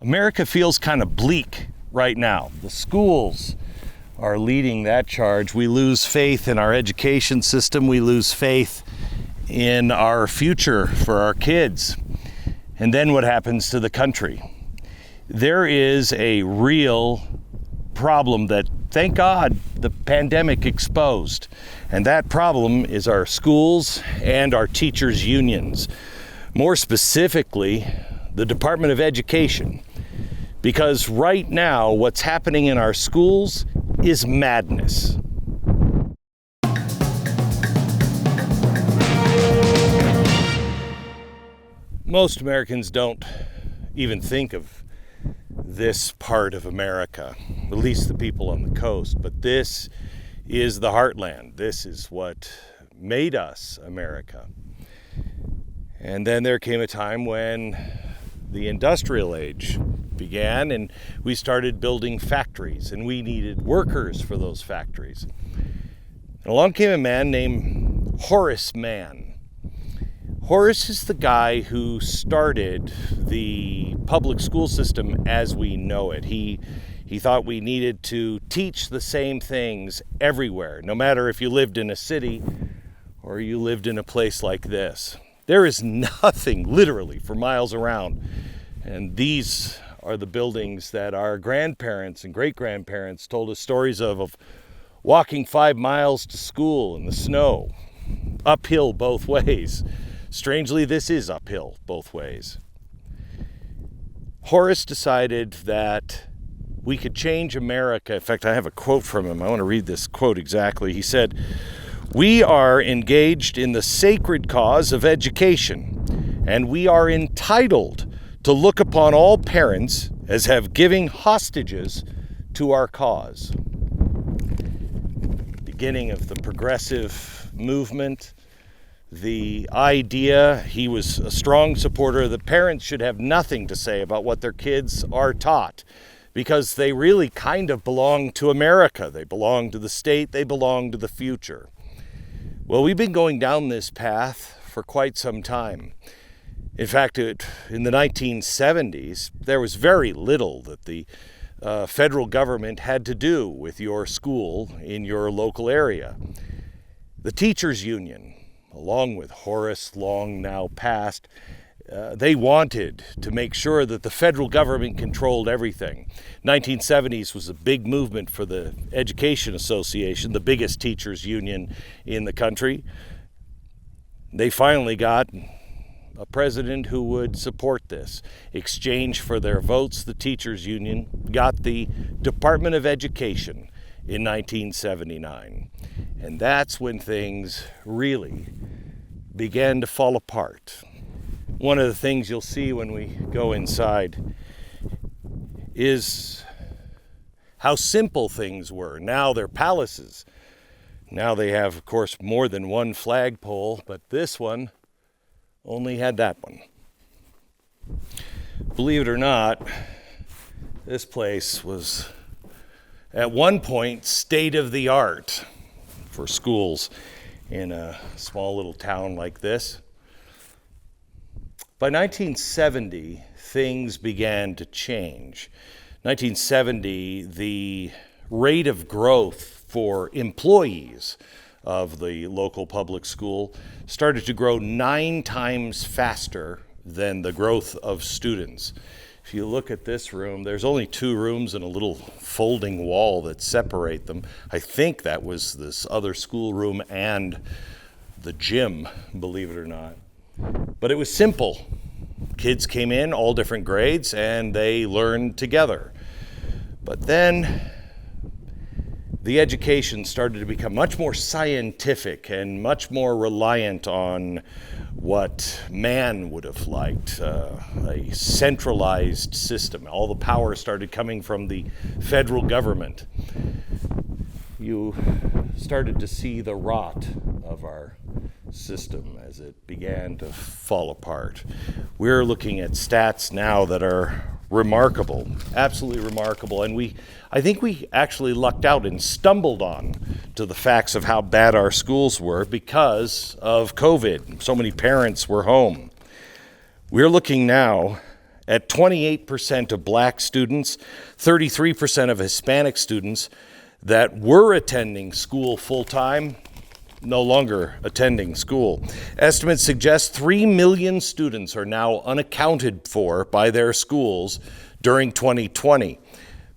America feels kind of bleak right now. The schools are leading that charge. We lose faith in our education system. We lose faith in our future for our kids. And then what happens to the country? There is a real problem that, thank God, the pandemic exposed. And that problem is our schools and our teachers' unions. More specifically, the Department of Education. Because right now, what's happening in our schools is madness. Most Americans don't even think of this part of America, at least the people on the coast, but this is the heartland. This is what made us America. And then there came a time when the industrial age began and we started building factories, and we needed workers for those factories. And along came a man named Horace Mann. Horace is the guy who started the public school system as we know it. He thought we needed to teach the same things everywhere, no matter if you lived in a city or you lived in a place like this. There is nothing literally for miles around. And these are the buildings that our grandparents and great-grandparents told us stories of walking 5 miles to school in the snow, uphill both ways. Strangely, this is uphill both ways. Horace decided that we could change America. In fact, I have a quote from him. I want to read this quote exactly. He said, "We are engaged in the sacred cause of education, and we are entitled to look upon all parents as have giving hostages to our cause." Beginning of the progressive movement, the idea, he was a strong supporter that parents should have nothing to say about what their kids are taught, because they really kind of belong to America. They belong to the state, they belong to the future. Well, we've been going down this path for quite some time. In fact, in the 1970s, there was very little that the federal government had to do with your school in your local area. The teachers' union, along with Horace, long now passed, they wanted to make sure that the federal government controlled everything. 1970s was a big movement for the Education Association, the biggest teachers' union in the country. They finally got a president who would support this. Exchange for their votes, the teachers' union got the Department of Education in 1979. And that's when things really began to fall apart. One of the things you'll see when we go inside is how simple things were. Now they're palaces. Now they have, of course, more than one flagpole, but this one only had that one. Believe it or not, this place was at one point state of the art for schools in a small little town like this. By 1970, things began to change. 1970, the rate of growth for employees of the local public school started to grow 9 times faster than the growth of students. If you look at this room, there's only 2 rooms and a little folding wall that separate them. I think that was this other schoolroom and the gym, believe it or not. But it was simple. Kids came in, all different grades, and they learned together. But then the education started to become much more scientific and much more reliant on what man would have liked, a centralized system. All the power started coming from the federal government. You started to see the rot of our system as it began to fall apart. We're looking at stats now that are remarkable, absolutely remarkable, and I think we actually lucked out and stumbled on to the facts of how bad our schools were because of COVID. So many parents were home. We're looking now at 28% of black students, 33% of Hispanic students that were attending school full-time, no longer attending school. Estimates suggest 3 million students are now unaccounted for by their schools during 2020.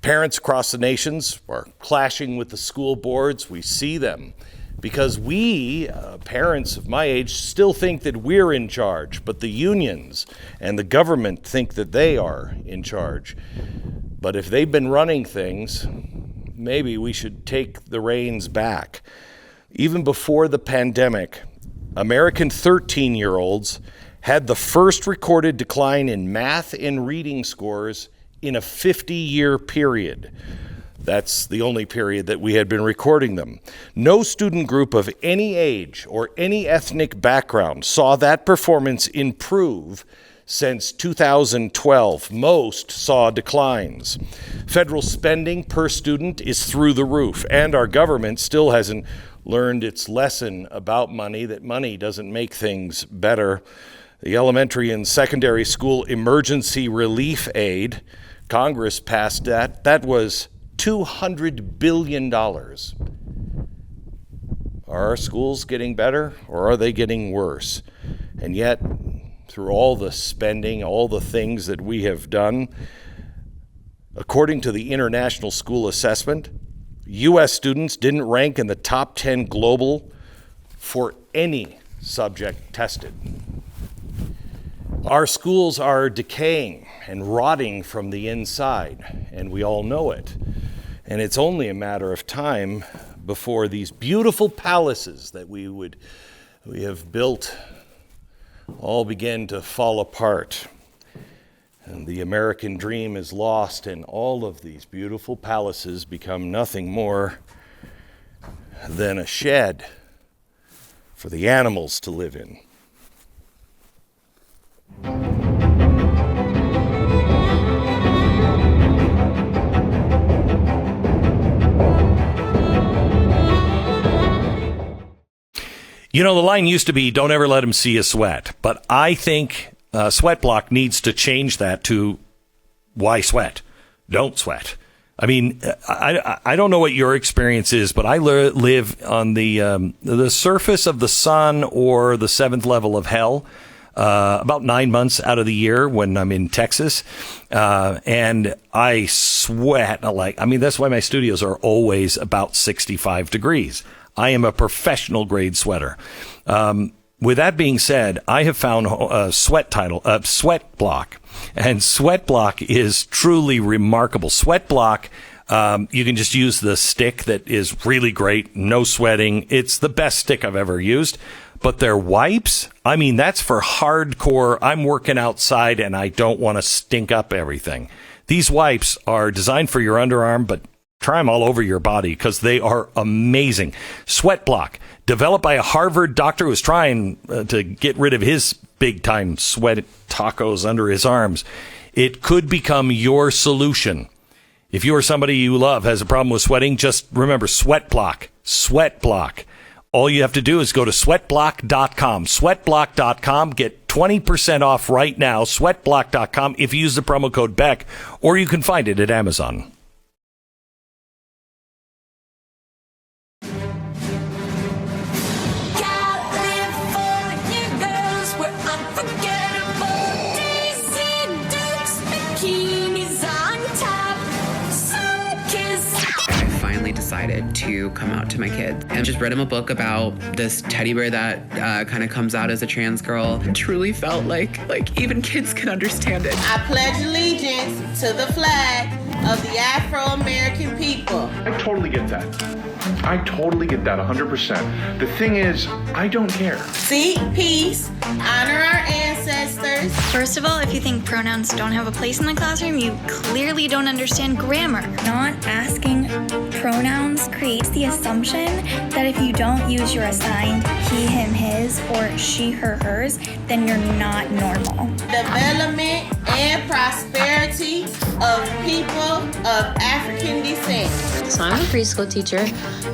Parents across the nations are clashing with the school boards. We see them because we, parents of my age, still think that we're in charge, but the unions and the government think that they are in charge. But if they've been running things, maybe we should take the reins back. Even before the pandemic, American 13-year-olds had the first recorded decline in math and reading scores in a 50-year period. That's the only period that we had been recording them. No student group of any age or any ethnic background saw that performance improve since 2012. Most saw declines. Federal spending per student is through the roof, and our government still hasn't learned its lesson about money, that money doesn't make things better. The elementary and secondary school emergency relief aid, Congress passed that. That was $200 billion. Are our schools getting better, or are they getting worse? And yet, through all the spending, all the things that we have done, according to the International School Assessment, U.S. students didn't rank in the top 10 global for any subject tested. Our schools are decaying and rotting from the inside, and we all know it. And it's only a matter of time before these beautiful palaces that we have built all begin to fall apart. And the American dream is lost, and all of these beautiful palaces become nothing more than a shed for the animals to live in. You know, the line used to be, don't ever let them see you sweat. But I think Sweat Block needs to change that to, why sweat? Don't sweat. I mean, I don't know what your experience is, but I live on the surface of the sun or the seventh level of hell about 9 months out of the year when I'm in Texas. And I sweat. That's why my studios are always about 65 degrees. I am a professional grade sweater. With that being said, I have found Sweat Block, and Sweat Block is truly remarkable. Sweat Block, you can just use the stick that is really great, no sweating. It's the best stick I've ever used. But their wipes, that's for hardcore. I'm working outside and I don't want to stink up everything. These wipes are designed for your underarm, but try them all over your body because they are amazing. Sweat Block, developed by a Harvard doctor who's trying to get rid of his big-time sweat tacos under his arms. It could become your solution. If you or somebody you love has a problem with sweating, just remember Sweat Block. Sweat Block. All you have to do is go to sweatblock.com. Sweatblock.com. Get 20% off right now. Sweatblock.com if you use the promo code BECK, or you can find it at Amazon. Decided to come out to my kids and just read him a book about this teddy bear that kind of comes out as a trans girl. It truly felt like even kids can understand it. I pledge allegiance to the flag of the Afro-American people. I totally get that. I totally get that 100%. The thing is, I don't care. Seek peace, honor our ancestors. First of all, if you think pronouns don't have a place in the classroom, you clearly don't understand grammar. Not asking pronouns creates the assumption that if you don't use your assigned he, him, his, or she, her, hers, then you're not normal. Development and prosperity of people of African American descent. So I'm a preschool teacher,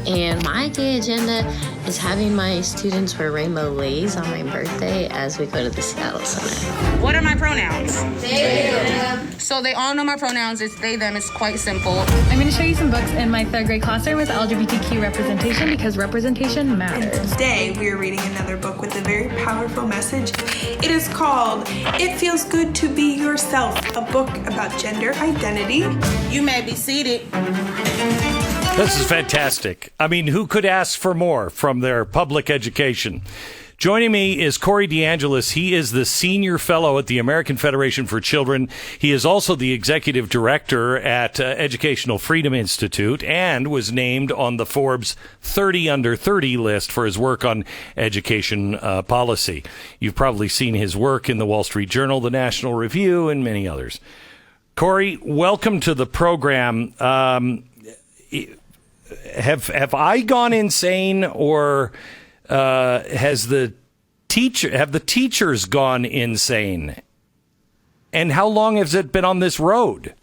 and my day agenda is having my students wear rainbow lace on my birthday as we go to the Seattle Center. What are my pronouns? They, them. So they all know my pronouns. It's they, them. It's quite simple. I'm going to show you some books in my third grade classroom with LGBTQ representation because representation matters. And today we are reading another book with a very powerful message. It is called It Feels Good to Be Yourself, a book about gender identity. You may be seated. This is fantastic. I mean, who could ask for more from their public education? Joining me is Corey DeAngelis. He is the senior fellow at the American Federation for Children. He is also the executive director at Educational Freedom Institute and was named on the Forbes 30 Under 30 list for his work on education policy. You've probably seen his work in the Wall Street Journal, the National Review, and many others. Corey, welcome to the program. Have I gone insane, or have the teachers gone insane? And how long has it been on this road?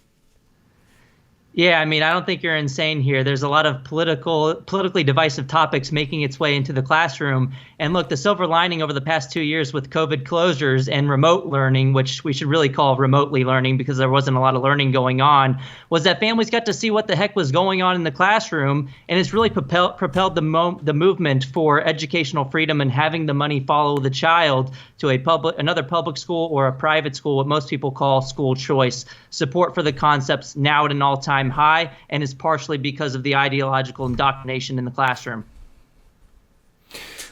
Yeah, I mean, I don't think you're insane here. There's a lot of politically divisive topics making its way into the classroom. And look, the silver lining over the past 2 years with COVID closures and remote learning, which we should really call remotely learning because there wasn't a lot of learning going on, was that families got to see what the heck was going on in the classroom. And it's really propelled the movement for educational freedom and having the money follow the child to another public school or a private school, what most people call school choice. Support for the concepts now at an all-time high, and is partially because of the ideological indoctrination in the classroom.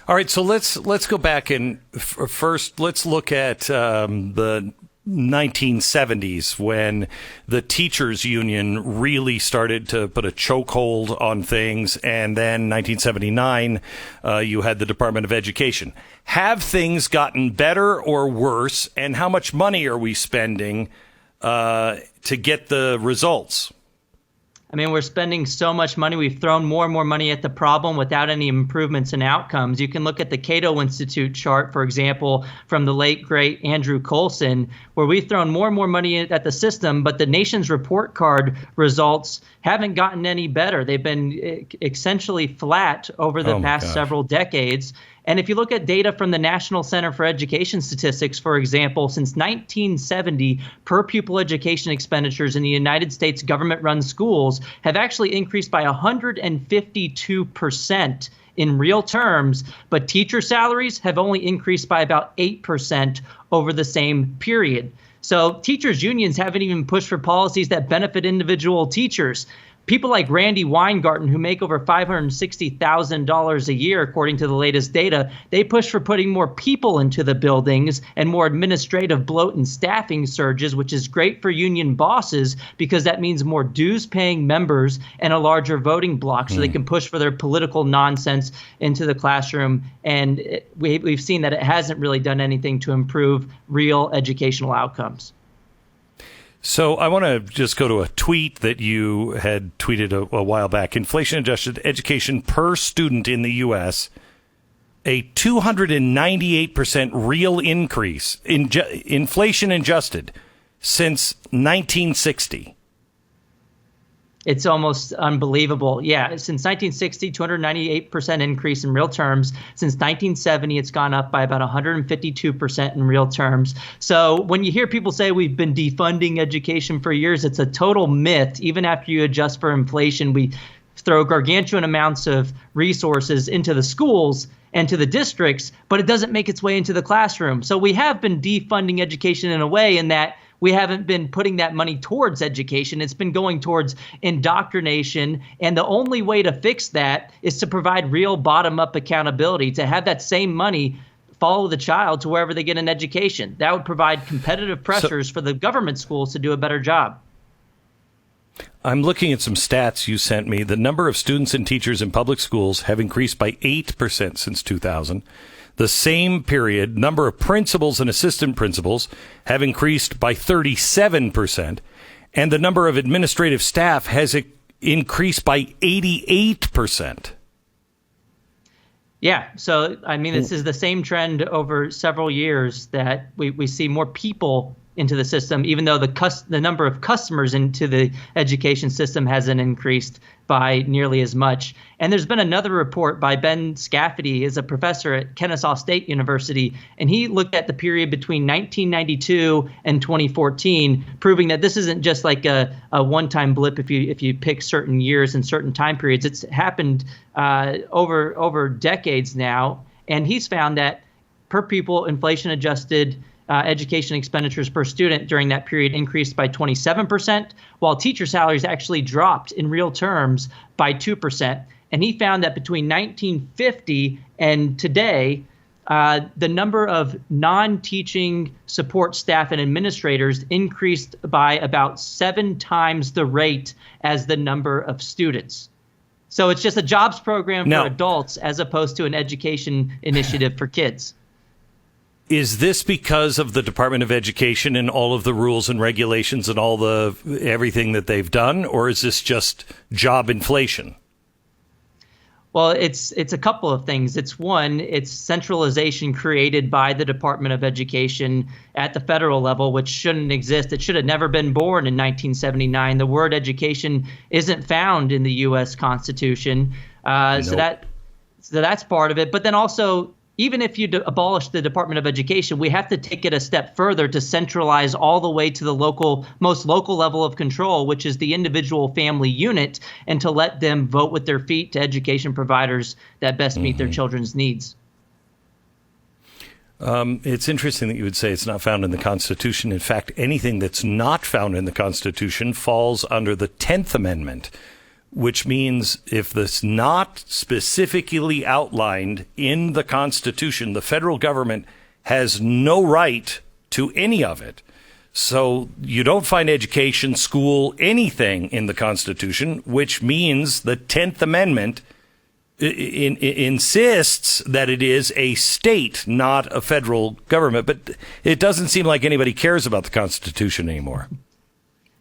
All right, so let's go back and first let's look at the 1970s when the teachers union really started to put a chokehold on things, and then 1979 you had the Department of Education. Have things gotten better or worse, and how much money are we spending to get the results? I mean, we're spending so much money. We've thrown more and more money at the problem without any improvements in outcomes. You can look at the Cato Institute chart, for example, from the late, great Andrew Coulson, where we've thrown more and more money at the system, but the nation's report card results haven't gotten any better. They've been essentially flat over the past several decades. And if you look at data from the National Center for Education Statistics, for example, since 1970, per pupil education expenditures in the United States government-run schools have actually increased by 152% in real terms, but teacher salaries have only increased by about 8% over the same period. So teachers' unions haven't even pushed for policies that benefit individual teachers. People like Randy Weingarten, who make over $560,000 a year, according to the latest data, they push for putting more people into the buildings and more administrative bloat and staffing surges, which is great for union bosses because that means more dues-paying members and a larger voting bloc so they can push for their political nonsense into the classroom. And we've seen that it hasn't really done anything to improve real educational outcomes. So I want to just go to a tweet that you had tweeted a while back. Inflation-adjusted education per student in the U.S., a 298% real increase, inflation-adjusted, since 1960. It's almost unbelievable. Yeah, since 1960, 298% increase in real terms. Since 1970, it's gone up by about 152% in real terms. So when you hear people say we've been defunding education for years, it's a total myth. Even after you adjust for inflation, we throw gargantuan amounts of resources into the schools and to the districts, but it doesn't make its way into the classroom. So we have been defunding education in a way in that we haven't been putting that money towards education. It's been going towards indoctrination. And the only way to fix that is to provide real bottom-up accountability, to have that same money follow the child to wherever they get an education. That would provide competitive pressures for the government schools to do a better job. I'm looking at some stats you sent me. The number of students and teachers in public schools have increased by 8% since 2000. The same period, number of principals and assistant principals have increased by 37%, and the number of administrative staff has increased by 88%. Yeah, so I mean, this is the same trend over several years that we see more people into the system, even though the number of customers into the education system hasn't increased by nearly as much. And there's been another report by Ben Scafferty, is a professor at Kennesaw State University, and he looked at the period between 1992 and 2014, proving that this isn't just like a one-time blip if you pick certain years and certain time periods. It's happened over decades now, and he's found that per pupil inflation-adjusted education expenditures per student during that period increased by 27%, while teacher salaries actually dropped in real terms by 2%. And he found that between 1950 and today, the number of non-teaching support staff and administrators increased by about 7 times the rate as the number of students. So it's just a jobs program for adults as opposed to an education initiative for kids. Is this because of the Department of Education and all of the rules and regulations and all the everything that they've done, or is this just job inflation? Well, it's a couple of things. It's one, it's centralization created by the Department of Education at the federal level, which shouldn't exist. It should have never been born in 1979. The word education isn't found in the U.S. Constitution. Nope. So that's part of it. But then also, even if you abolish the Department of Education, we have to take it a step further to centralize all the way to the most local level of control, which is the individual family unit, and to let them vote with their feet to education providers that best meet their children's needs. It's interesting that you would say it's not found in the Constitution. In fact, anything that's not found in the Constitution falls under the 10th Amendment, which means if that's not specifically outlined in the Constitution, the federal government has no right to any of it. So you don't find education, school, anything in the Constitution, which means the 10th Amendment insists that it is a state, not a federal government. But it doesn't seem like anybody cares about the Constitution anymore.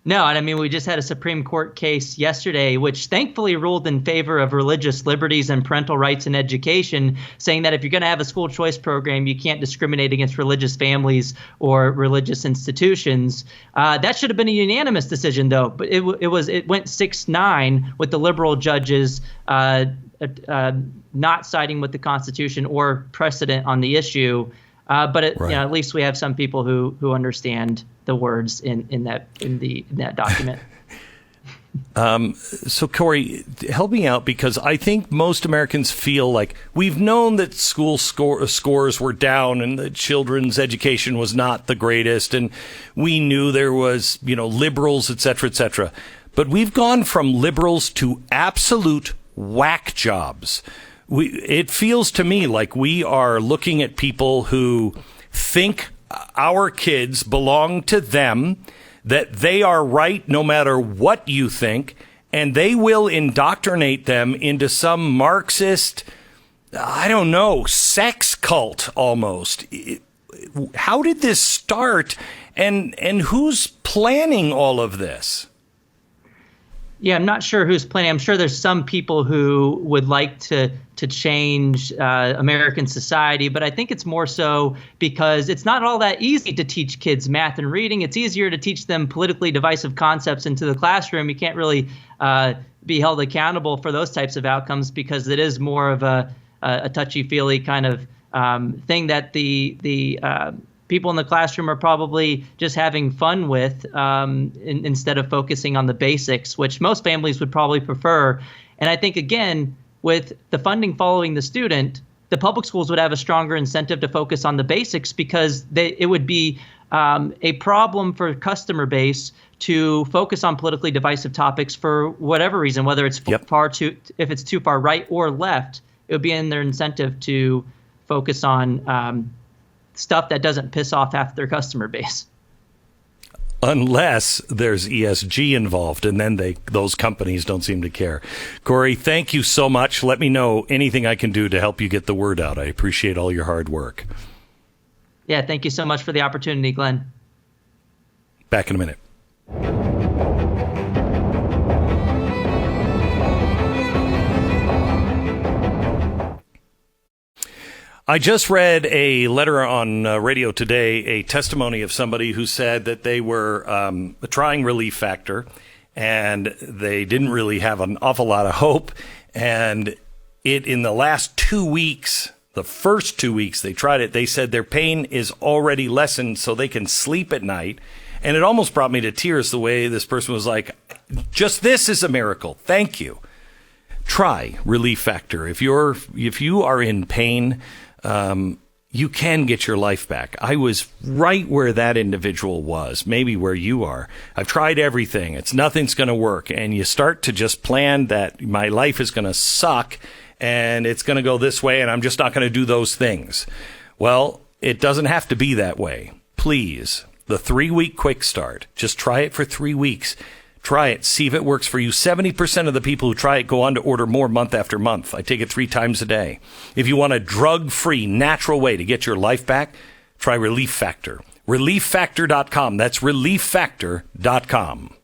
No, and I mean, we just had a Supreme Court case yesterday, which thankfully ruled in favor of religious liberties and parental rights in education, saying that if you're going to have a school choice program, you can't discriminate against religious families or religious institutions. That should have been a unanimous decision, though. But it went 6-9 with the liberal judges not siding with the Constitution or precedent on the issue. But at least we have some people who understand the words in that document. So, Corey, help me out, because I think most Americans feel like we've known that school scores were down and that children's education was not the greatest, and we knew there was, liberals, et cetera, et cetera. But we've gone from liberals to absolute whack jobs. It feels to me like we are looking at people who think our kids belong to them, that they are right no matter what you think, and they will indoctrinate them into some Marxist, sex cult almost. How did this start, and who's planning all of this? Yeah, I'm not sure who's planning. I'm sure there's some people who would like to change American society, but I think it's more so because it's not all that easy to teach kids math and reading. It's easier to teach them politically divisive concepts into the classroom. You can't really be held accountable for those types of outcomes because it is more of a touchy-feely kind of thing that the people in the classroom are probably just having fun with instead of focusing on the basics, which most families would probably prefer. And I think, again, with the funding following the student, the public schools would have a stronger incentive to focus on the basics because it would be a problem for customer base to focus on politically divisive topics for whatever reason, whether it's if it's too far right or left, it would be in their incentive to focus on stuff that doesn't piss off half their customer base. Unless there's ESG involved, and then those companies don't seem to care. Corey, thank you so much. Let me know anything I can do to help you get the word out. I appreciate all your hard work. Yeah, thank you so much for the opportunity, Glenn. Back in a minute. I just read a letter on radio today, a testimony of somebody who said that they were trying Relief Factor, and they didn't really have an awful lot of hope. And in the last 2 weeks, the first 2 weeks they tried it, they said their pain is already lessened so they can sleep at night. And it almost brought me to tears the way this person was like, just this is a miracle. Thank you. Try Relief Factor. If you are in pain, you can get your life back. I was right where that individual was, maybe where you are. I've tried everything. Nothing's going to work. And you start to just plan that my life is going to suck and it's going to go this way and I'm just not going to do those things. Well, it doesn't have to be that way. Please, the 3-week quick start. Just try it for 3 weeks. Try it. See if it works for you. 70% of the people who try it go on to order more month after month. I take it 3 times a day. If you want a drug-free, natural way to get your life back, try Relief Factor. ReliefFactor.com. That's ReliefFactor.com.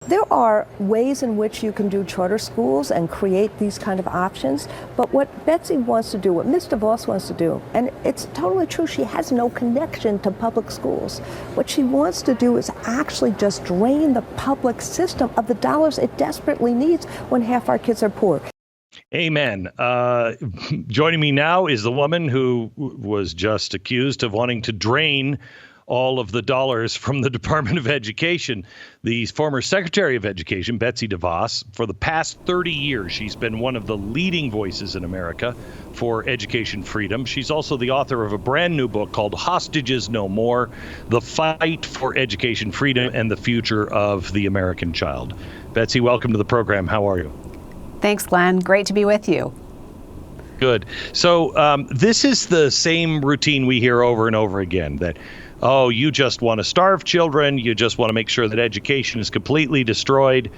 There are ways in which you can do charter schools and create these kind of options, but what Betsy wants to do, what Ms. DeVos wants to do, and it's totally true, she has no connection to public schools. What she wants to do is actually just drain the public system of the dollars it desperately needs when half our kids are poor. Amen. Joining me now is the woman who was just accused of wanting to drain all of the dollars from the Department of Education. The former Secretary of Education, Betsy DeVos, for the past 30 years, she's been one of the leading voices in America for education freedom. She's also the author of a brand new book called Hostages No More, The Fight for Education Freedom and the Future of the American Child. Betsy, welcome to the program. How are you? Thanks, Glenn. Great to be with you. Good. So this is the same routine we hear over and over again, that oh, you just want to starve children. You just want to make sure that education is completely destroyed.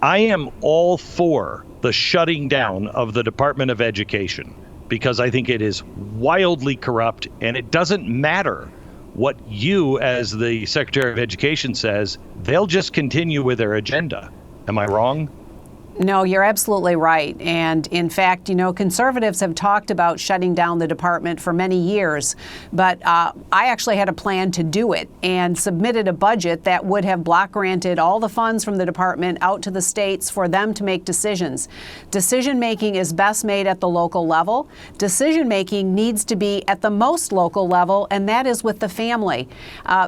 I am all for the shutting down of the Department of Education because I think it is wildly corrupt, and it doesn't matter what you as the Secretary of Education says. They'll just continue with their agenda. Am I wrong? No, you're absolutely right. And in fact, conservatives have talked about shutting down the department for many years. But I actually had a plan to do it and submitted a budget that would have block granted all the funds from the department out to the states for them to make decisions. Decision making is best made at the local level. Decision making needs to be at the most local level, and that is with the family.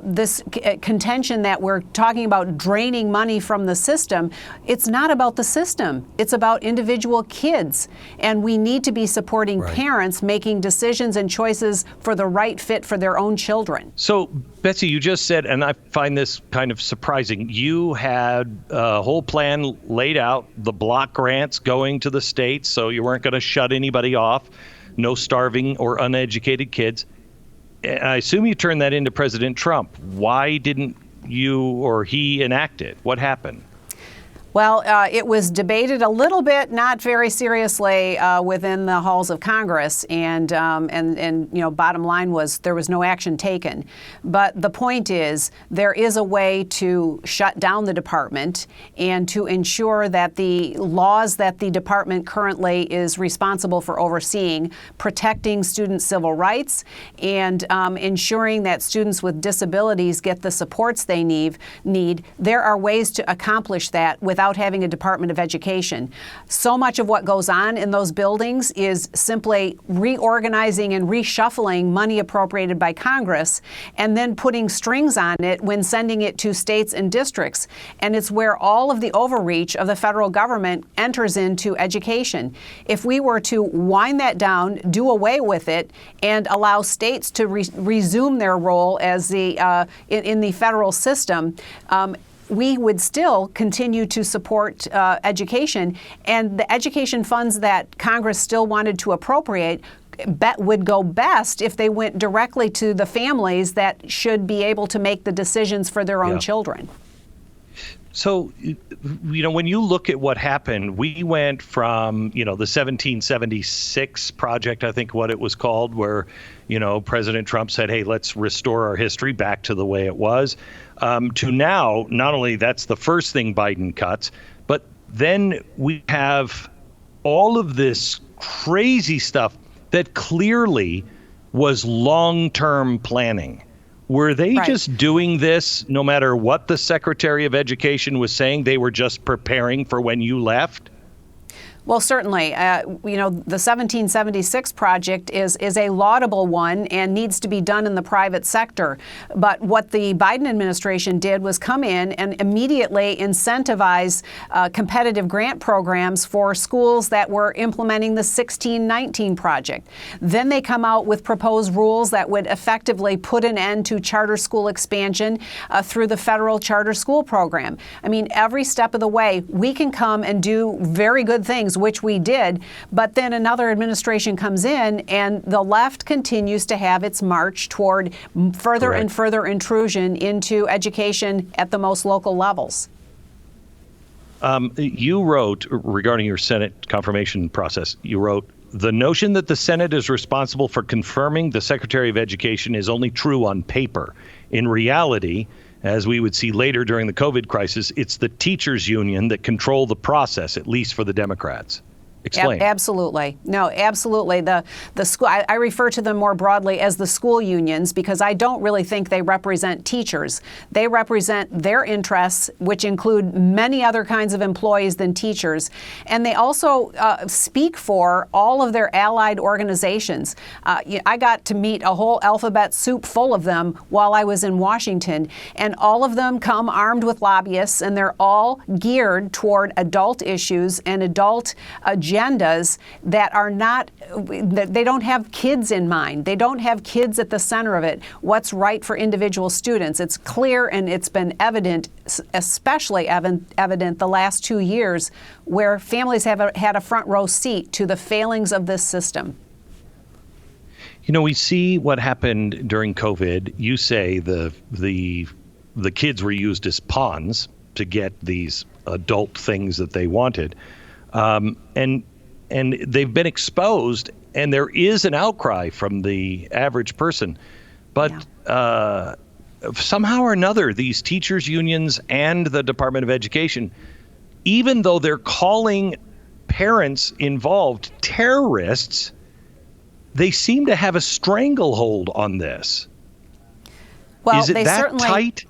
This contention that we're talking about draining money from the system, it's not about the system. It's about individual kids, and we need to be supporting parents making decisions and choices for the right fit for their own children. So, Betsy, you just said, and I find this kind of surprising, you had a whole plan laid out, the block grants going to the states, so you weren't going to shut anybody off, no starving or uneducated kids. And I assume you turned that into President Trump. Why didn't you or he enact it? What happened? Well, it was debated a little bit, not very seriously, within the halls of Congress, and bottom line was there was no action taken. But the point is, there is a way to shut down the department and to ensure that the laws that the department currently is responsible for overseeing, protecting student civil rights and ensuring that students with disabilities get the supports they need. There are ways to accomplish that without having a Department of Education. So much of what goes on in those buildings is simply reorganizing and reshuffling money appropriated by Congress and then putting strings on it when sending it to states and districts. And it's where all of the overreach of the federal government enters into education. If we were to wind that down, do away with it, and allow states to resume their role as in the federal system, we would still continue to support education, and the education funds that Congress still wanted to appropriate would go best if they went directly to the families that should be able to make the decisions for their own children. So, when you look at what happened, we went from, the 1776 project, I think what it was called, where, President Trump said, hey, let's restore our history back to the way it was, to now, not only that's the first thing Biden cuts, but then we have all of this crazy stuff that clearly was long-term planning. Were they just doing this no matter what the Secretary of Education was saying? They were just preparing for when you left? Well, certainly. The 1776 project is a laudable one and needs to be done in the private sector. But what the Biden administration did was come in and immediately incentivize competitive grant programs for schools that were implementing the 1619 project. Then they come out with proposed rules that would effectively put an end to charter school expansion through the federal charter school program. I mean, every step of the way, we can come and do very good things, which we did, but then another administration comes in and the left continues to have its march toward further and further intrusion into education at the most local levels. You wrote, regarding your Senate confirmation process, you wrote, the notion that the Senate is responsible for confirming the Secretary of Education is only true on paper. In reality, as we would see later during the COVID crisis, it's the teachers union that control the process, at least for the Democrats. Explain. Absolutely. No, absolutely. The school, I refer to them more broadly as the school unions because I don't really think they represent teachers. They represent their interests, which include many other kinds of employees than teachers. And they also speak for all of their allied organizations. I got to meet a whole alphabet soup full of them while I was in Washington. And all of them come armed with lobbyists, and they're all geared toward adult issues and adult agendas that are not, they don't have kids in mind. They don't have kids at the center of it. What's right for individual students. It's clear, and it's been evident, especially evident the last 2 years, where families have had a front row seat to the failings of this system. You know, we see what happened during COVID. You say the kids were used as pawns to get these adult things that they wanted. And they've been exposed, and there is an outcry from the average person. But somehow or another, these teachers' unions and the Department of Education, even though they're calling parents involved terrorists, they seem to have a stranglehold on this. Well, is it that tight?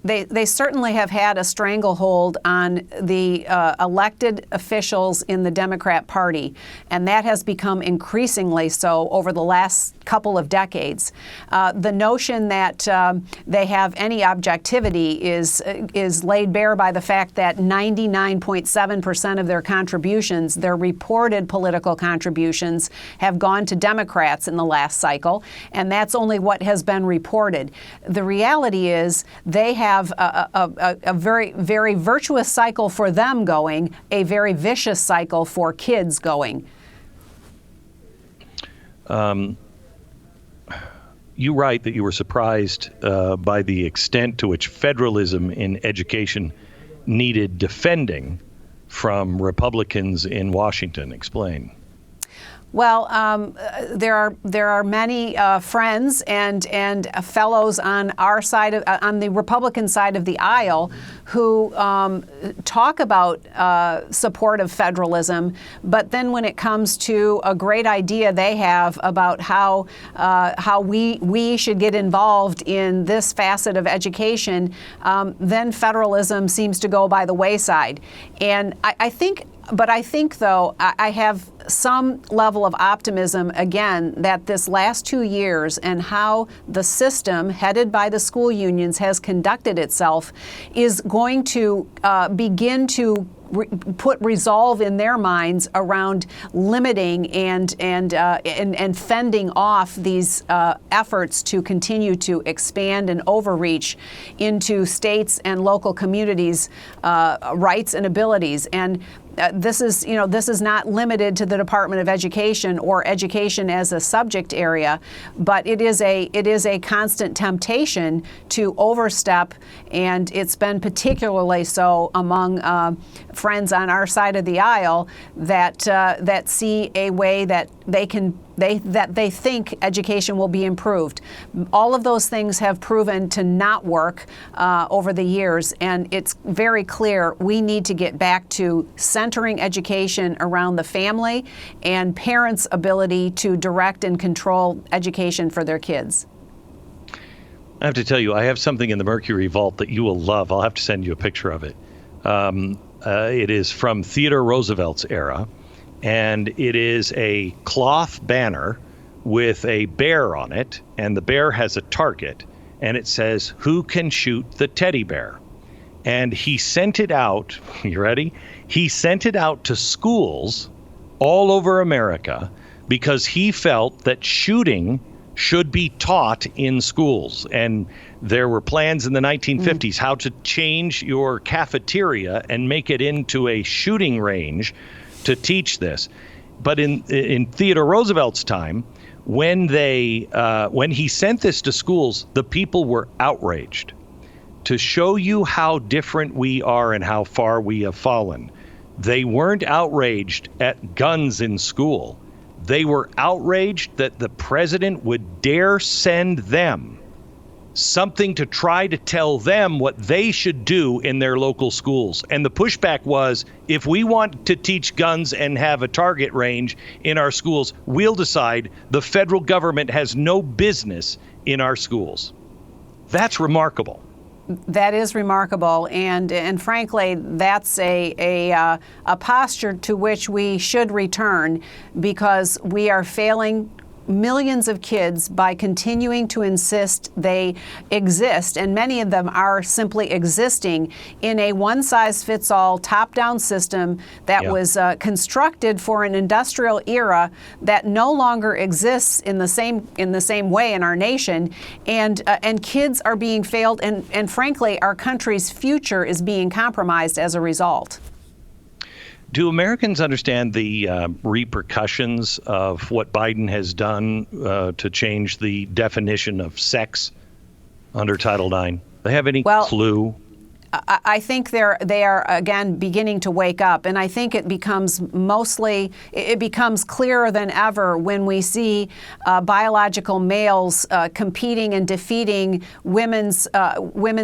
They certainly have had a stranglehold on the elected officials in the Democrat Party, and that has become increasingly so over the last couple of decades. The notion that they have any objectivity is laid bare by the fact that 99.7% of their contributions, their reported political contributions, have gone to Democrats in the last cycle, and that's only what has been reported. The reality is they have a very, very virtuous cycle for them going, a very vicious cycle for kids going. You write that you were surprised by the extent to which federalism in education needed defending from Republicans in Washington. Explain. Well, there are many friends and fellows on our side on the Republican side of the aisle who talk about support of federalism, but then when it comes to a great idea they have about how we should get involved in this facet of education, then federalism seems to go by the wayside. And I think, though, I have some level of optimism, again, that this last 2 years and how the system headed by the school unions has conducted itself is going to begin to put resolve in their minds around limiting and fending off these efforts to continue to expand and overreach into states and local communities' rights and abilities. And this is not limited to the Department of Education or education as a subject area, but it is a constant temptation to overstep, and it's been particularly so among friends on our side of the aisle that see a way that they can they think education will be improved. All of those things have proven to not work over the years, and it's very clear we need to get back to centering education around the family and parents' ability to direct and control education for their kids. I have to tell you, I have something in the Mercury Vault that you will love. I'll have to send you a picture of it. It is from Theodore Roosevelt's era, and it is a cloth banner with a bear on it, and the bear has a target, and it says, "Who can shoot the teddy bear?" And he sent it out, you ready? He sent it out to schools all over America because he felt that shooting should be taught in schools. And there were plans in the 1950s how to change your cafeteria and make it into a shooting range to teach this. But in Theodore Roosevelt's time, when he sent this to schools, the people were outraged. To show you how different we are and how far we have fallen, they weren't outraged at guns in school. They were outraged that the president would dare send them something to try to tell them what they should do in their local schools. And the pushback was, if we want to teach guns and have a target range in our schools, we'll decide. The federal government has no business in our schools. That's remarkable. That is remarkable, and frankly, that's a posture to which we should return, because we are failing millions of kids by continuing to insist they exist, and many of them are simply existing in a one-size-fits-all top-down system that was constructed for an industrial era that no longer exists in the same way in our nation, and kids are being failed, and frankly, our country's future is being compromised as a result. Do Americans understand the repercussions of what Biden has done to change the definition of sex under Title IX? They have any clue? I think they are again beginning to wake up, and I think it becomes clearer than ever when we see biological males competing and defeating women's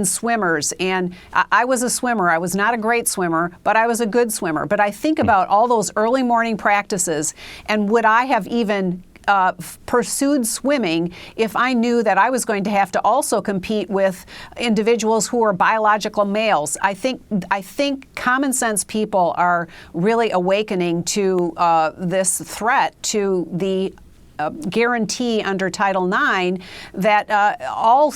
swimmers. And I was a swimmer. I was not a great swimmer, but I was a good swimmer. But I think about all those early morning practices, and would I have even pursued swimming if I knew that I was going to have to also compete with individuals who are biological males? I think common sense people are really awakening to this threat to the guarantee under Title IX that all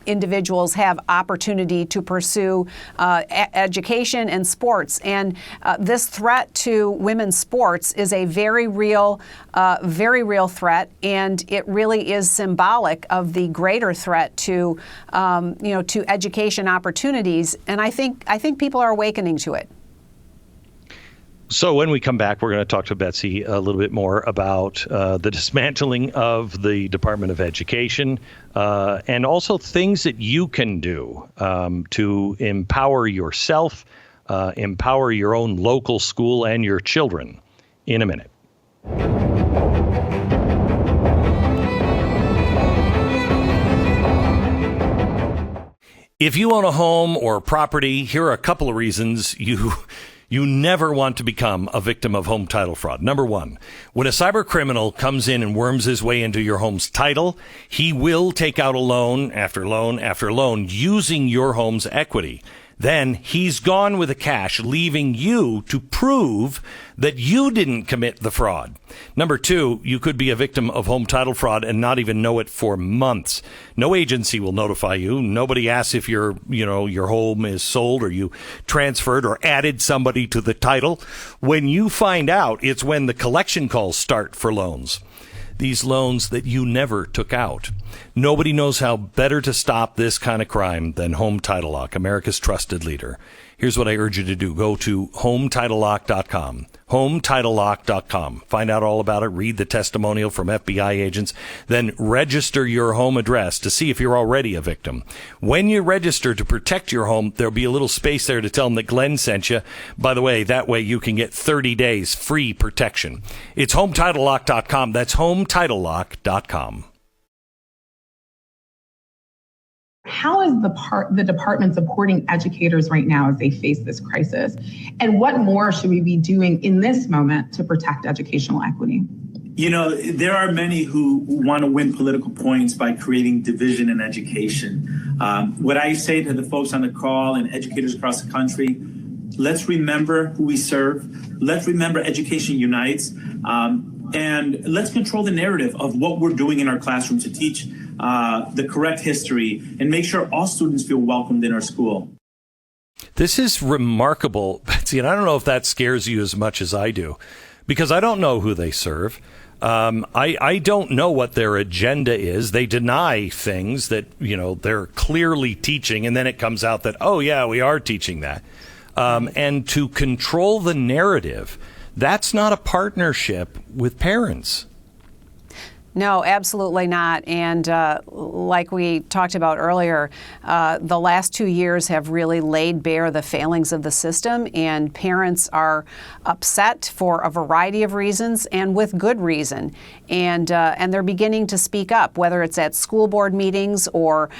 individuals have opportunity to pursue education and sports. And this threat to women's sports is a very real threat, and it really is symbolic of the greater threat to to education opportunities. And I think people are awakening to it. So when we come back, we're going to talk to Betsy a little bit more about the dismantling of the Department of Education and also things that you can do to empower yourself, empower your own local school and your children in a minute. If you own a home or property, here are a couple of reasons you never want to become a victim of home title fraud. Number one, when a cyber criminal comes in and worms his way into your home's title, he will take out a loan after loan after loan using your home's equity. Then he's gone with the cash, leaving you to prove that you didn't commit the fraud. Number two, you could be a victim of home title fraud and not even know it for months. No agency will notify you. Nobody asks if your home is sold or you transferred or added somebody to the title. When you find out, it's when the collection calls start for loans. These loans that you never took out. Nobody knows how better to stop this kind of crime than Home Title Lock, America's trusted leader. Here's what I urge you to do. Go to HomeTitleLock.com. HomeTitleLock.com. Find out all about it. Read the testimonial from FBI agents. Then register your home address to see if you're already a victim. When you register to protect your home, there'll be a little space there to tell them that Glenn sent you. By the way, that way you can get 30 days free protection. It's HomeTitleLock.com. That's HomeTitleLock.com. How is the department supporting educators right now as they face this crisis? And what more should we be doing in this moment to protect educational equity? You know, there are many who want to win political points by creating division in education. What I say to the folks on the call and educators across the country, let's remember who we serve. Let's remember education unites. And let's control the narrative of what we're doing in our classroom to teach the correct history and make sure all students feel welcomed in our school. This is remarkable, Betsy, and I don't know if that scares you as much as I do, because I don't know who they serve. I don't know what their agenda is. They deny things that, they're clearly teaching, and then it comes out that, oh, yeah, we are teaching that. And to control the narrative, that's not a partnership with parents. No, absolutely not. And like we talked about earlier, the last 2 years have really laid bare the failings of the system, and parents are upset for a variety of reasons and with good reason. And they're beginning to speak up, whether it's at school board meetings or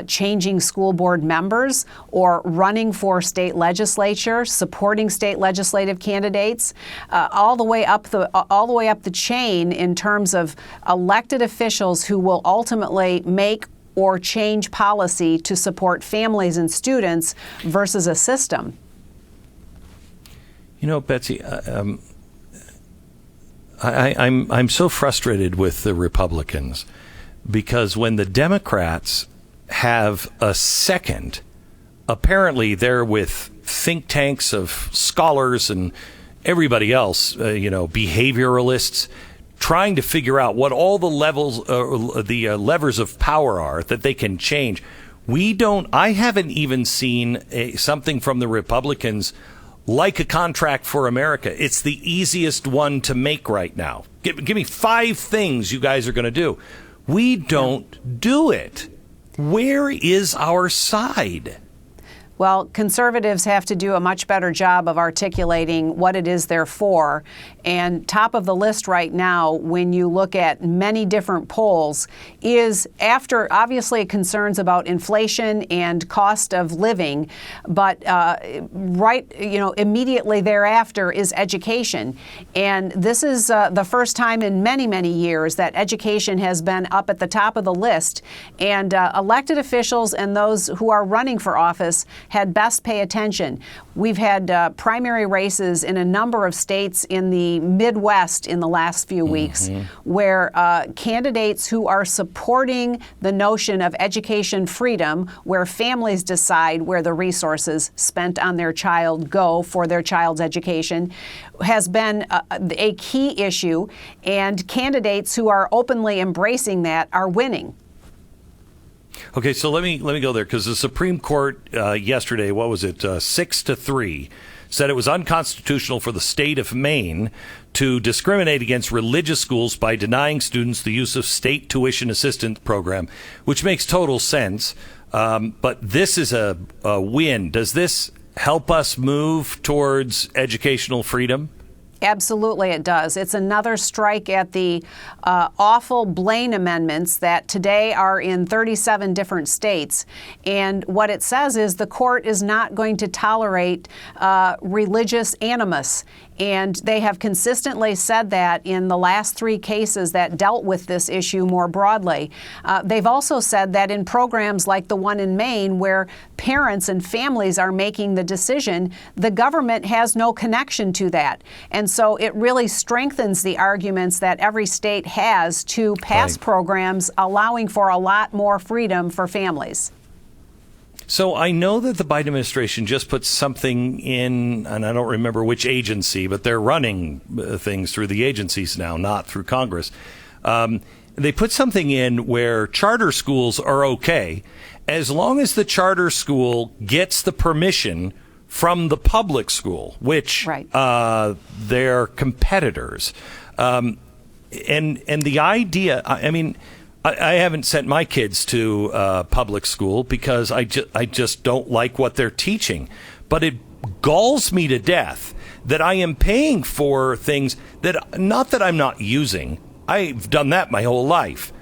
changing school board members or running for state legislature, supporting state legislative candidates, all the way up the chain in terms of elected officials who will ultimately make or change policy to support families and students versus a system. Betsy, I'm so frustrated with the Republicans because when the Democrats have a second, apparently they're with think tanks of scholars and everybody else, behavioralists, trying to figure out what all the levers of power are that they can change. I haven't even seen something from the Republicans like a contract for America. It's the easiest one to make right now. Give me 5 things you guys are going to do. We don't do it. Where is our side? Well, conservatives have to do a much better job of articulating what it is they're for. And top of the list right now, when you look at many different polls, is after obviously concerns about inflation and cost of living, but immediately thereafter is education. And this is the first time in many, many years that education has been up at the top of the list. And elected officials and those who are running for office had best pay attention. We've had primary races in a number of states in the Midwest in the last few weeks where candidates who are supporting the notion of education freedom, where families decide where the resources spent on their child go for their child's education, has been a key issue, and candidates who are openly embracing that are winning. Okay, so let me go there, because the Supreme Court yesterday, 6-3, said it was unconstitutional for the state of Maine to discriminate against religious schools by denying students the use of state tuition assistance program, which makes total sense. But this is a win. Does this help us move towards educational freedom? Absolutely, it does. It's another strike at the awful Blaine amendments that today are in 37 different states. And what it says is the court is not going to tolerate religious animus. And they have consistently said that in the last 3 cases that dealt with this issue more broadly. They've also said that in programs like the one in Maine, where parents and families are making the decision, the government has no connection to that. And so it really strengthens the arguments that every state has to pass programs allowing for a lot more freedom for families. So I know that the Biden administration just put something in, and I don't remember which agency, but they're running things through the agencies now, not through Congress. they put something in where charter schools are okay as long as the charter school gets the permission from the public school, which they're competitors. And the idea, I mean, I haven't sent my kids to public school because I just don't like what they're teaching. But it galls me to death that I am paying for things that, not that I'm not using. I've done that my whole life.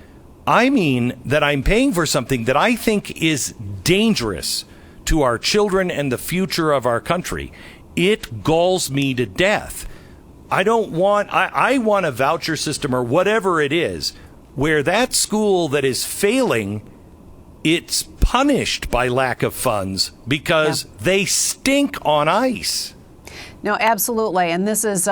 I mean that I'm paying for something that I think is dangerous to our children and the future of our country. It galls me to death. I want a voucher system or whatever it is where that school that is failing, it's punished by lack of funds because they stink on ice. No, absolutely. And this is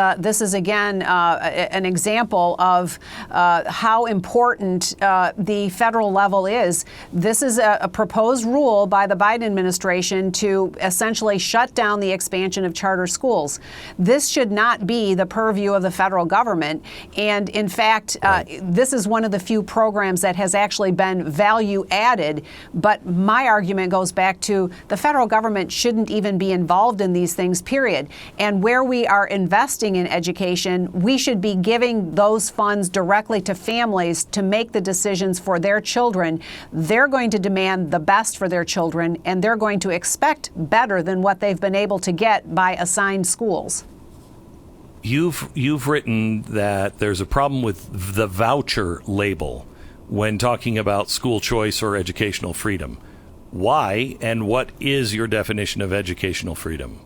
again an example of how important the federal level is. This is a proposed rule by the Biden administration to essentially shut down the expansion of charter schools. This should not be the purview of the federal government. And in fact, this is one of the few programs that has actually been value added. But my argument goes back to the federal government shouldn't even be involved in these things, period. And where we are investing in education, we should be giving those funds directly to families to make the decisions for their children. They're going to demand the best for their children, and they're going to expect better than what they've been able to get by assigned schools. You've written that there's a problem with the voucher label when talking about school choice or educational freedom. Why, and what is your definition of educational freedom?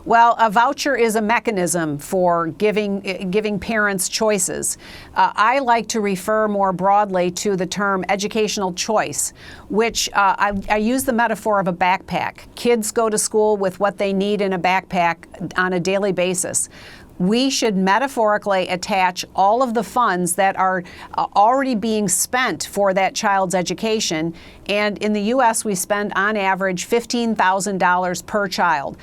Well, a voucher is a mechanism for giving parents choices. I like to refer more broadly to the term educational choice, which I use the metaphor of a backpack. Kids go to school with what they need in a backpack on a daily basis. We should metaphorically attach all of the funds that are already being spent for that child's education. And in the U.S., we spend on average $15,000 per child.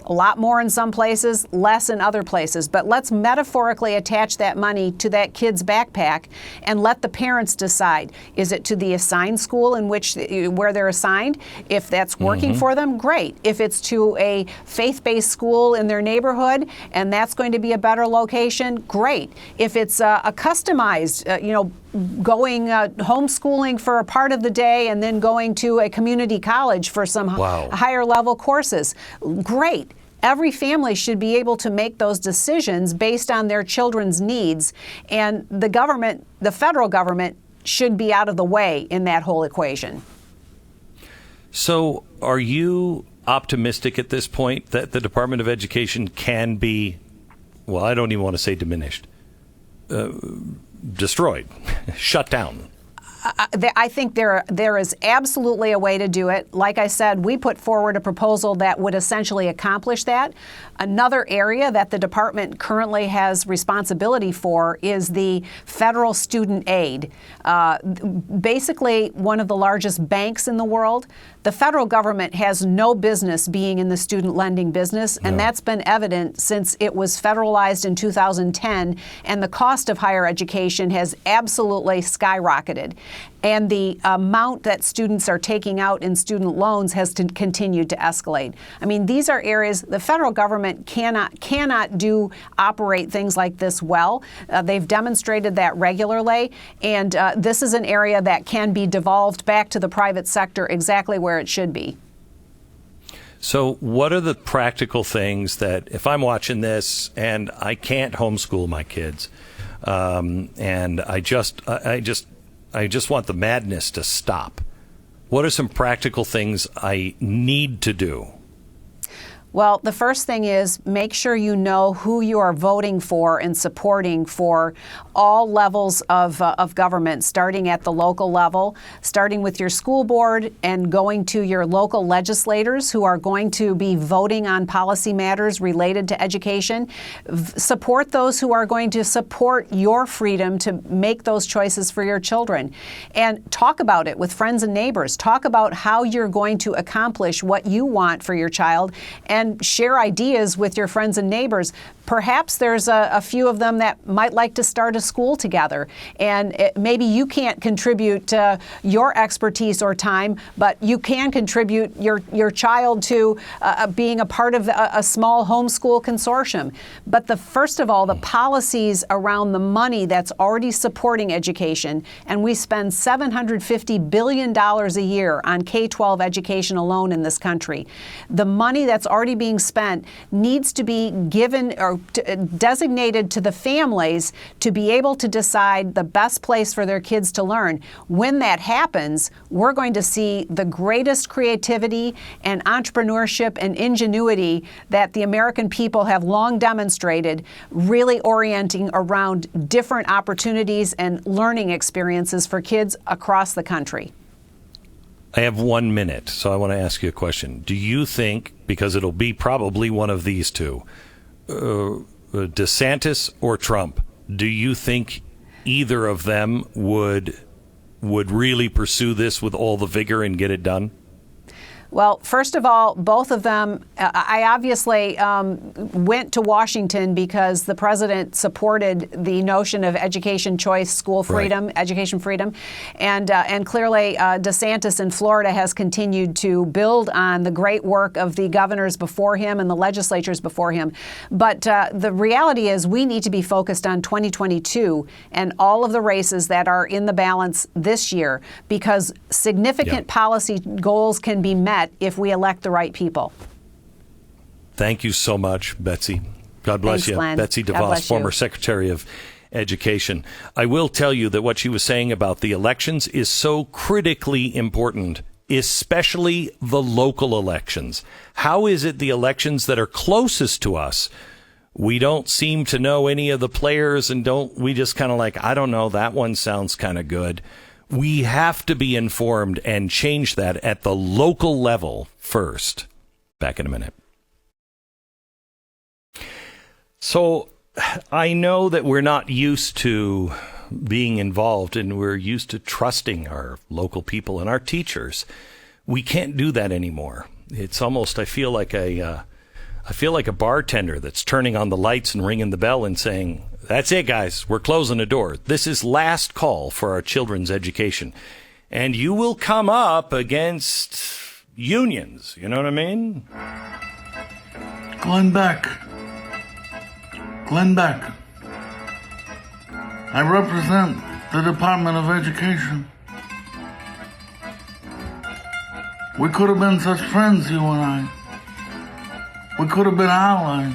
A lot more in some places, less in other places. But let's metaphorically attach that money to that kid's backpack and let the parents decide. Is it to the assigned school in where they're assigned? If that's working for them, great. If it's to a faith-based school in their neighborhood and that's going to be a better location, great. If it's a customized, going homeschooling for a part of the day and then going to a community college for some higher level courses, great. Every family should be able to make those decisions based on their children's needs, and the government, the federal government, should be out of the way in that whole equation. So are you optimistic at this point that the Department of Education can be, well, I don't even want to say diminished, destroyed, shut down? I think there is absolutely a way to do it. Like I said, we put forward a proposal that would essentially accomplish that. Another area that the department currently has responsibility for is the federal student aid. Basically, one of the largest banks in the world. The federal government has no business being in the student lending business, and that's been evident since it was federalized in 2010, and the cost of higher education has absolutely skyrocketed. And the amount that students are taking out in student loans has continued to escalate. I mean, these are areas the federal government cannot operate things like this well. They've demonstrated that regularly, and this is an area that can be devolved back to the private sector exactly where it should be. So what are the practical things that, if I'm watching this and I can't homeschool my kids, and I just want the madness to stop, what are some practical things I need to do? Well, the first thing is make sure you know who you are voting for and supporting for all levels of government, starting at the local level, starting with your school board and going to your local legislators who are going to be voting on policy matters related to education. Support those who are going to support your freedom to make those choices for your children. And talk about it with friends and neighbors. Talk about how you're going to accomplish what you want for your child, and share ideas with your friends and neighbors. perhaps there's a few of them that might like to start a school together. And maybe you can't contribute your expertise or time, but you can contribute your child to being a part of a small homeschool consortium. But first of all, the policies around the money that's already supporting education, and we spend $750 billion a year on K-12 education alone in this country. The money that's already being spent needs to be given or designated to the families to be able to decide the best place for their kids to learn. When that happens, we're going to see the greatest creativity and entrepreneurship and ingenuity that the American people have long demonstrated, really orienting around different opportunities and learning experiences for kids across the country. I have 1 minute, so I want to ask you a question. Do you think, because it'll be probably one of these two, DeSantis or Trump, do you think either of them would really pursue this with all the vigor and get it done? Well, first of all, both of them, I obviously went to Washington because the president supported the notion of education choice, school freedom, right, education freedom. And clearly DeSantis in Florida has continued to build on the great work of the governors before him and the legislatures before him. But the reality is we need to be focused on 2022 and all of the races that are in the balance this year, because significant policy goals can be met if we elect the right people. Thank you so much, Betsy. God bless you. Glenn. Betsy DeVos, former Secretary of Education. I will tell you that what she was saying about the elections is so critically important, especially the local elections. How is it the elections that are closest to us, we don't seem to know any of the players, and we just kind of like, I don't know, that one sounds kind of good. We have to be informed and change that at the local level first. Back in a minute. So I know that we're not used to being involved, and we're used to trusting our local people and our teachers. We can't do that anymore. It's almost, I feel like a bartender that's turning on the lights and ringing the bell and saying, that's it, guys. We're closing the door. This is last call for our children's education. And you will come up against unions. You know what I mean? Glenn Beck. I represent the Department of Education. We could have been such friends, you and I. We could have been allies.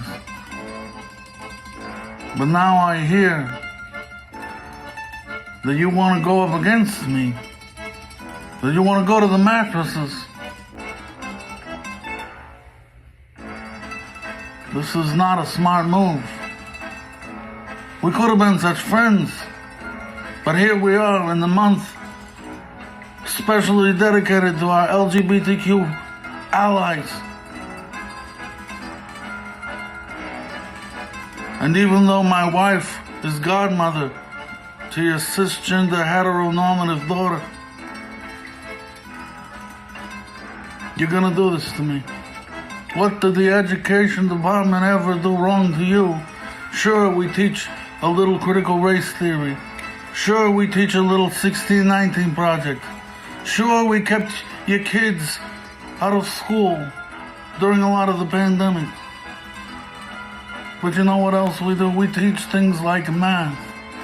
But now I hear that you want to go up against me, that you want to go to the mattresses. This is not a smart move. We could have been such friends, but here we are in the month specially dedicated to our LGBTQ allies. And even though my wife is godmother to your cisgender heteronormative daughter, you're gonna do this to me. What did the education department ever do wrong to you? Sure, we teach a little critical race theory. Sure, we teach a little 1619 project. Sure, we kept your kids out of school during a lot of the pandemic. But you know what else we do? We teach things like math.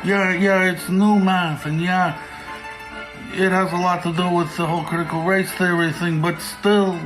Yeah, it's new math, and yeah, it has a lot to do with the whole critical race theory thing, but still,